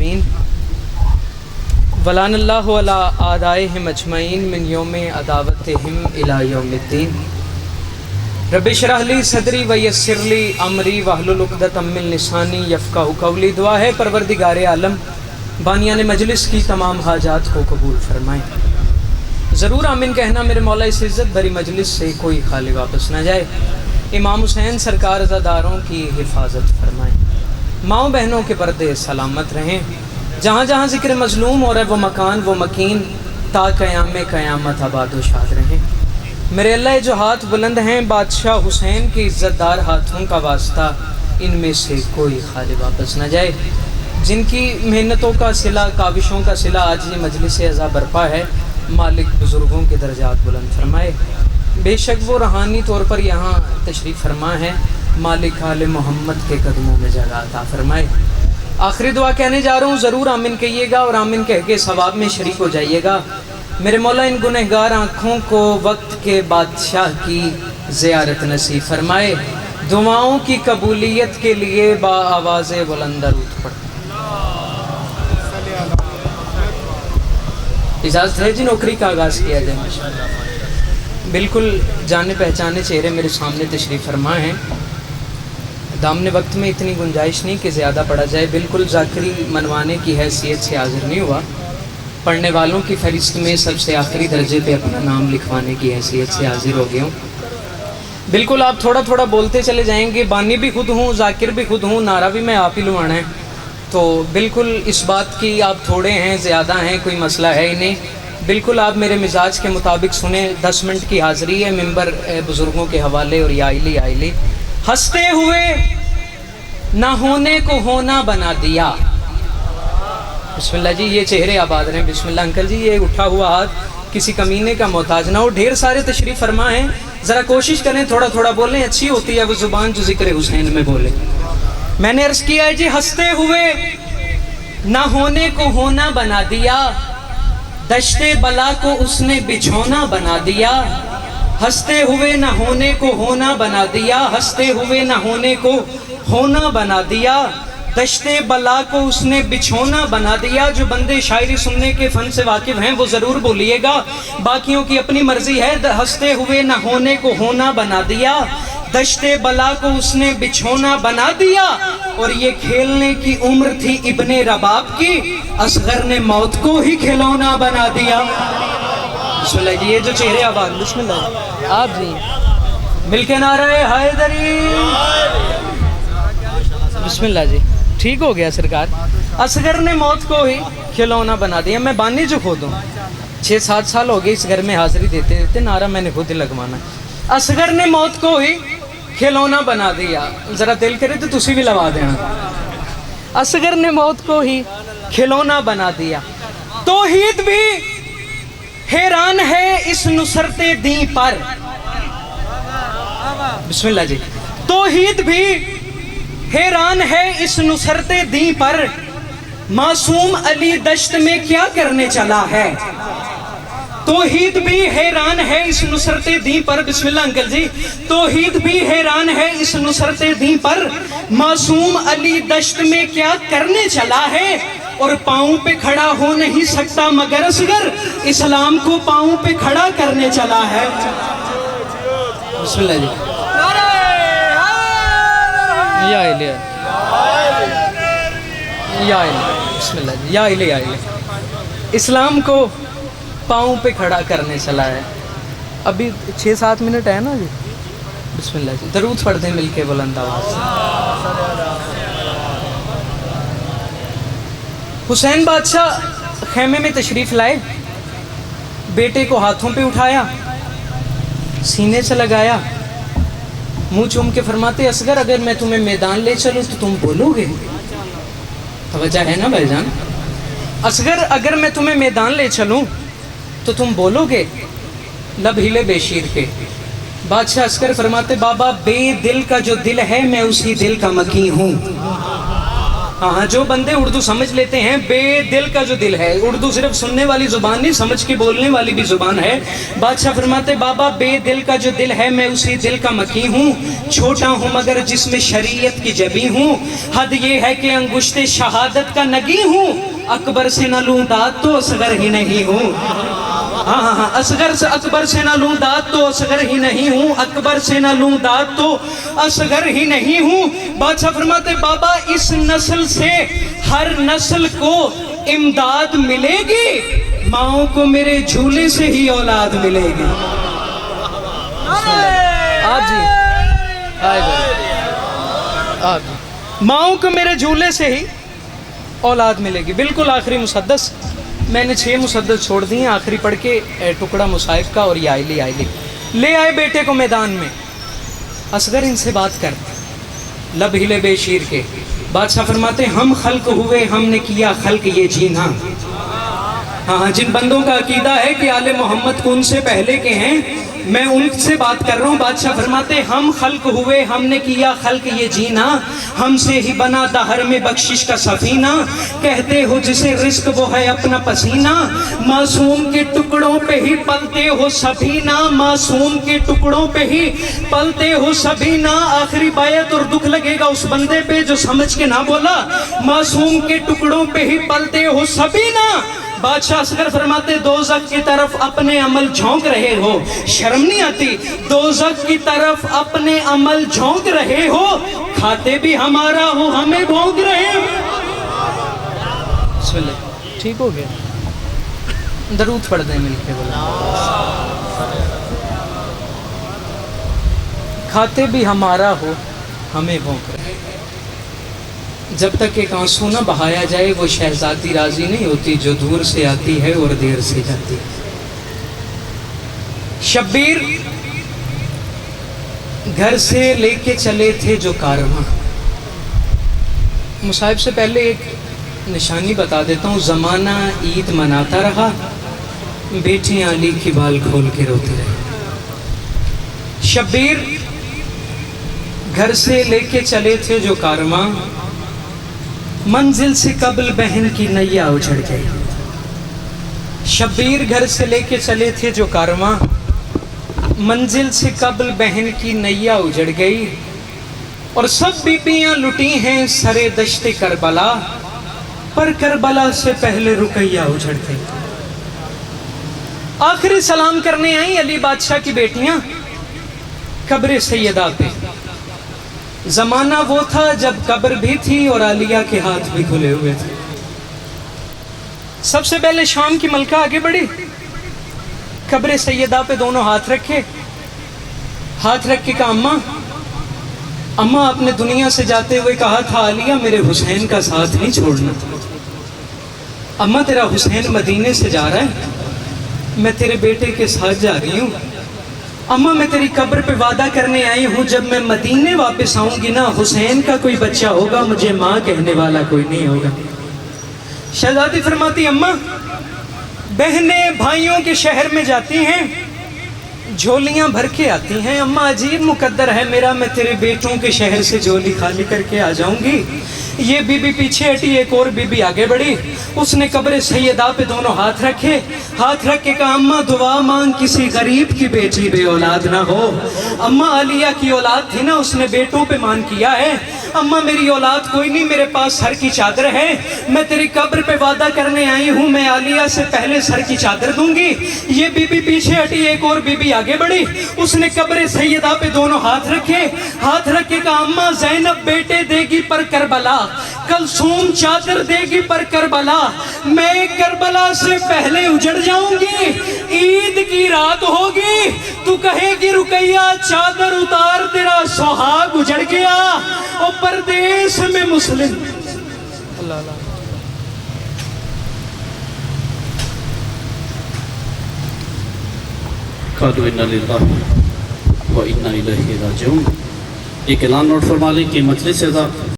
मुहिब्बीन वलान अल्लाहु अला आदाइहिम अजमईन मिन यौम अदावतिहिम इला यौमिद्दीन रब्बि इश्रह ली सदरी व यस्सिर ली अमरी वहलुल उक़दतम मिन लिसानी यफ़क़हू क़ौली। दुआ है परवरदिगार आलम बानियाने मजलिस की तमाम हाजात को कबूल फरमाएँ। ज़रूर आमीन कहना मेरे मौला, इस इज़्ज़त भरी मजलिस से कोई खाली वापस न जाए। इमाम हुसैन सरकार अज़ादारों की हिफाजत फरमाएँ। माँओं बहनों के पर्दे सलामत रहें। जहाँ जहाँ ज़िक्र मज़लूम हो रहा है वो मकान वो मकीन ता क़याम क़यामत आबाद व शाद रहें। मेरे अल्लाह जो हाथ बुलंद हैं बादशाह हुसैन के इज़्ज़तदार हाथों का वास्ता, इनमें से कोई खाली वापस न जाए। जिनकी मेहनतों का सिला काविशों का सिला आज ये मजलिस अज़ा बरपा है, मालिक बुज़ुर्गों के दर्जात बुलंद फरमाए। बेशक वो रूहानी तौर पर यहाँ तशरीफ़ फरमा है, मालिक आले मोहम्मद के कदमों में जगह अता फरमाए। आखिरी दुआ कहने जा रहा हूँ, ज़रूर आमीन कहिएगा और आमीन कह के सवाब में शरीक हो जाइएगा। मेरे मौला इन गुनहगार आँखों को वक्त के बादशाह की ज़ियारत नसीब फरमाए। दुआओं की कबूलियत के लिए बा आवाज़ बुलंद दरूद पढ़। इजाज़त है जी नौकरी का आगाज़ किया जाए। बिल्कुल जाने पहचाने चेहरे मेरे सामने तशरीफ़ फरमा हैं। दामने वक्त में इतनी गुंजाइश नहीं कि ज़्यादा पढ़ा जाए। बिल्कुल ज़ाकरी मनवाने की हैसियत से हाज़िर नहीं हुआ, पढ़ने वालों की फ़हरिस्त में सबसे आखिरी दर्जे पे अपना नाम लिखवाने की हैसियत से हाज़िर हो गया हूँ। बिल्कुल आप थोड़ा थोड़ा बोलते चले जाएंगे। बानी भी खुद हूँ, ज़ाकिर भी खुद हूँ, नारा भी मैं आप ही लुआना है। तो बिल्कुल इस बात की आप थोड़े हैं ज़्यादा हैं कोई मसला है ही नहीं। बिल्कुल आप मेरे मिजाज के मुताबिक सुने। 10 मिनट की हाज़िरी है मिंबर बुज़ुर्गों के हवाले। और याइली आइली हंसते हुए ना होने को होना बना दिया। बिस्मिल्लाह जी, ये चेहरे आबाद रहे। बिस्मिल्लाह अंकल जी, ये उठा हुआ हाथ किसी कमीने का मोहताज ना हो। ढेर सारे तशरीफ़ फरमा हैं, ज़रा कोशिश करें थोड़ा थोड़ा बोलें। अच्छी होती है वो ज़ुबान जो ज़िक्र हुसैन में बोले। मैंने अर्ज़ किया है जी, हंसते हुए ना होने को होना बना दिया, दश्ते बला को उसने बिछौना बना दिया। हंसते हुए ना होने को होना बना दिया, हंसते हुए ना होने को होना बना दिया, दश्ते बला को उसने बिछौना बना दिया। जो बंदे शायरी सुनने के फ़न से वाकिफ़ हैं वो ज़रूर बोलिएगा, बाकियों की अपनी मर्ज़ी है। हंसते हुए ना होने को होना बना दिया, दश्ते बला को उसने बिछौना बना दिया। और ये खेलने की उम्र थी इब्ने रबाब की, असगर ने मौत को ही खिलौना बना दिया। बिस्मिल्लाह जी, ये जो चेहरे आबाद, बिस्मिल्लाह आप जी मिलके नारे हैदरी। बिस्मिल्लाह जी, ठीक हो गया सरकार। असगर ने मौत को ही खिलौना बना दिया। मैं बानी जो खुद हूँ, 6-7 साल हो गए इस घर में हाजिरी देते देते, नारा मैंने खुद ही लगवाना। असगर ने मौत को ही खिलौना बना दिया। ज़रा दिल करे तो तुसी भी लगा देना। असगर ने मौत को ही खिलौना बना दिया। तौहीद भी हैरान है इस नुसरते दी पर। बिस्मिल्लाह जी, तौहीद भी हैरान है इस नुसरते दी पर, मासूम अली दश्त में क्या करने चला है। तौहीद भी हैरान है इस नुसरते दी पर। बिस्मिल्लाह अंकल जी, तौहीद भी हैरान है इस नुसरते दी पर, मासूम अली दश्त में क्या करने चला है। और पाँव पे खड़ा हो नहीं सकता मगर असगर इस्लाम को पाँव पे खड़ा करने चला है। बिस्मिल्लाह जी, या इले बिस्मिल्लाह जी, या इले इस्लाम को पाँव पे खड़ा करने चला है। अभी 6-7 मिनट है ना जी। बिस्मिल्लाह जी, दरूद पढ़ दें मिलके बुलंद आवाज़ से। हुसैन बादशाह खेमे में तशरीफ़ लाए, बेटे को हाथों पे उठाया, सीने से लगाया, मुंह चूम के फरमाते, असगर अगर मैं तुम्हें मैदान ले चलूँ तो तुम बोलोगे। तवज्जो है ना भाईजान। असगर अगर मैं तुम्हें मैदान ले चलूँ तो तुम बोलोगे। लब हिले बेशीर के। बादशाह असगर फरमाते, बाबा बेदिल का जो दिल है मैं उसी दिल का मकी हूँ। ہاں جو بندے اردو سمجھ لیتے ہیں، بے دل کا جو دل ہے، اردو صرف سننے والی زبان نہیں، سمجھ کے بولنے والی بھی زبان ہے۔ بادشاہ فرماتے بابا بے دل کا جو دل ہے میں اسی دل کا مکی ہوں، چھوٹا ہوں مگر جسم شریعت کی جبی ہوں، حد یہ ہے کہ انگشت شہادت کا نگی ہوں، اکبر سے نہ لوں داد تو اصغر ہی نہیں ہوں۔ اصغر سے اکبر سے نہ لوں داد تو اصغر ہی نہیں ہوں، اکبر سے نہ لوں داد تو اصغر ہی نہیں ہوں۔ بادشاہ فرماتے بابا اس نسل سے ہر نسل کو امداد ملے گی، ماؤں کو میرے جھولے سے ہی اولاد ملے گی۔ آپ جی ماؤں کو میرے جھولے سے ہی اولاد ملے گی۔ بالکل آخری مسدس، میں نے 6 مسدس چھوڑ دیے، آخری پڑھ کے ٹکڑا مصائب کا، اور یہ آئے لے آئے بیٹے کو میدان میں، اصغر ان سے بات کر، لب ہلے بے شیر کے۔ بادشاہ فرماتے ہم خلق ہوئے، ہم نے کیا خلق یہ جینا۔ ہاں جن بندوں کا عقیدہ ہے کہ آل محمد کو ان سے پہلے کے ہیں، میں ان سے بات کر رہا ہوں۔ بادشاہ فرماتے ہم خلق ہوئے، ہم نے کیا خلق یہ جینا، ہم سے ہی بنا دہر میں بخشش کا سفینہ، کہتے ہو جسے رزق وہ ہے اپنا پسینہ، معصوم کے ٹکڑوں پہ ہی پلتے ہو سبینہ، معصوم کے ٹکڑوں پہ ہی پلتے ہو سبینہ۔ آخری بایت اور دکھ لگے گا اس بندے پہ جو سمجھ کے نہ بولا، معصوم کے ٹکڑوں پہ ہی پلتے ہو سبینہ۔ بادشاہ اصغر فرماتے دوزخ کی طرف اپنے عمل جھونک رہے ہو، شرم نہیں آتی؟ دوزخ کی طرف اپنے عمل جھونک رہے ہو، کھاتے بھی ہمارا ہو ہمیں بھونک رہے ہو۔ بسم اللہ، ٹھیک ہو گیا؟ درود پڑھ دیں مل کے، بولا کھاتے بھی ہمارا ہو ہمیں بھونک رہے ہو۔ جب تک ایک آنسو نہ بہایا جائے وہ شہزادی راضی نہیں ہوتی، جو دور سے آتی ہے اور دیر سے جاتی ہے۔ شبیر گھر سے لے کے چلے تھے جو کارواں، مصائب سے پہلے ایک نشانی بتا دیتا ہوں، زمانہ عید مناتا رہا، بیٹیاں علی کی بال کھول کے روتی رہی۔ شبیر گھر سے لے کے چلے تھے جو کارواں، منزل سے قبل بہن کی نیا اجڑ گئی۔ شبیر گھر سے لے کے چلے تھے جو کارواں، منزل سے قبل بہن کی نیا اجڑ گئی، اور سب بیبیاں لٹی ہیں سرے دشت کربلا، پر کربلا سے پہلے رقیہ اجڑ گئی۔ آخری سلام کرنے آئیں علی بادشاہ کی بیٹیاں قبر سیدہ پہ۔ زمانہ وہ تھا جب قبر بھی تھی اور عالیہ کے ہاتھ بھی کھلے ہوئے تھے۔ سب سے پہلے شام کی ملکہ آگے بڑھی، قبر سیدہ پہ دونوں ہاتھ رکھے، ہاتھ رکھ کے کہا اماں آپ نے دنیا سے جاتے ہوئے کہا تھا عالیہ میرے حسین کا ساتھ نہیں چھوڑنا، اماں تیرا حسین مدینے سے جا رہا ہے، میں تیرے بیٹے کے ساتھ جا رہی ہوں، اماں میں تیری قبر پہ وعدہ کرنے آئی ہوں جب میں مدینے واپس آؤں گی نا، حسین کا کوئی بچہ ہوگا مجھے ماں کہنے والا کوئی نہیں ہوگا۔ شہزادی فرماتی اماں بہنیں بھائیوں کے شہر میں جاتی ہیں، جھولیاں بھر کے آتی ہیں، اماں عجیب مقدر ہے میرا، میں تیرے بیٹوں کے شہر سے جھولی خالی کر کے آ جاؤں گی۔ یہ بی بی پیچھے ہٹی، ایک اور بی بی آگے بڑھی، اس نے قبر سیدہ پہ دونوں ہاتھ رکھے، ہاتھ رکھ کے کہا اماں دعا مانگ کسی غریب کی بیٹی بے اولاد نہ ہو۔ اماں عالیہ کی اولاد تھی نا، اس نے بیٹوں پہ مان کیا ہے، اماں میری اولاد کوئی نہیں، میرے پاس سر کی چادر ہے، میں تیری قبر پہ وعدہ کرنے آئی ہوں میں عالیہ سے پہلے سر کی چادر دوں گی۔ یہ بی بی پیچھے ہٹی، ایک اور بی بی آگے بڑھی، اس نے قبر سیدہ پہ دونوں ہاتھ رکھے، ہاتھ رکھ کے کہا اماں زینب بیٹے دے گی پر کربلا، کلثوم چادر دے گی پر کربلا، میں کربلا سے پہلے اجڑ جاؤں گی، عید کی رات ہوگی، تو کہے گی رقیہ چادر اتار تیرا سہاگ اجڑ گیا، اور پردیس میں مسلم۔ اللہ اللہ قالوا انا للہ و انا الیہ راجعون۔ ایک اعلان نوٹ فرما لیں کہ مجلس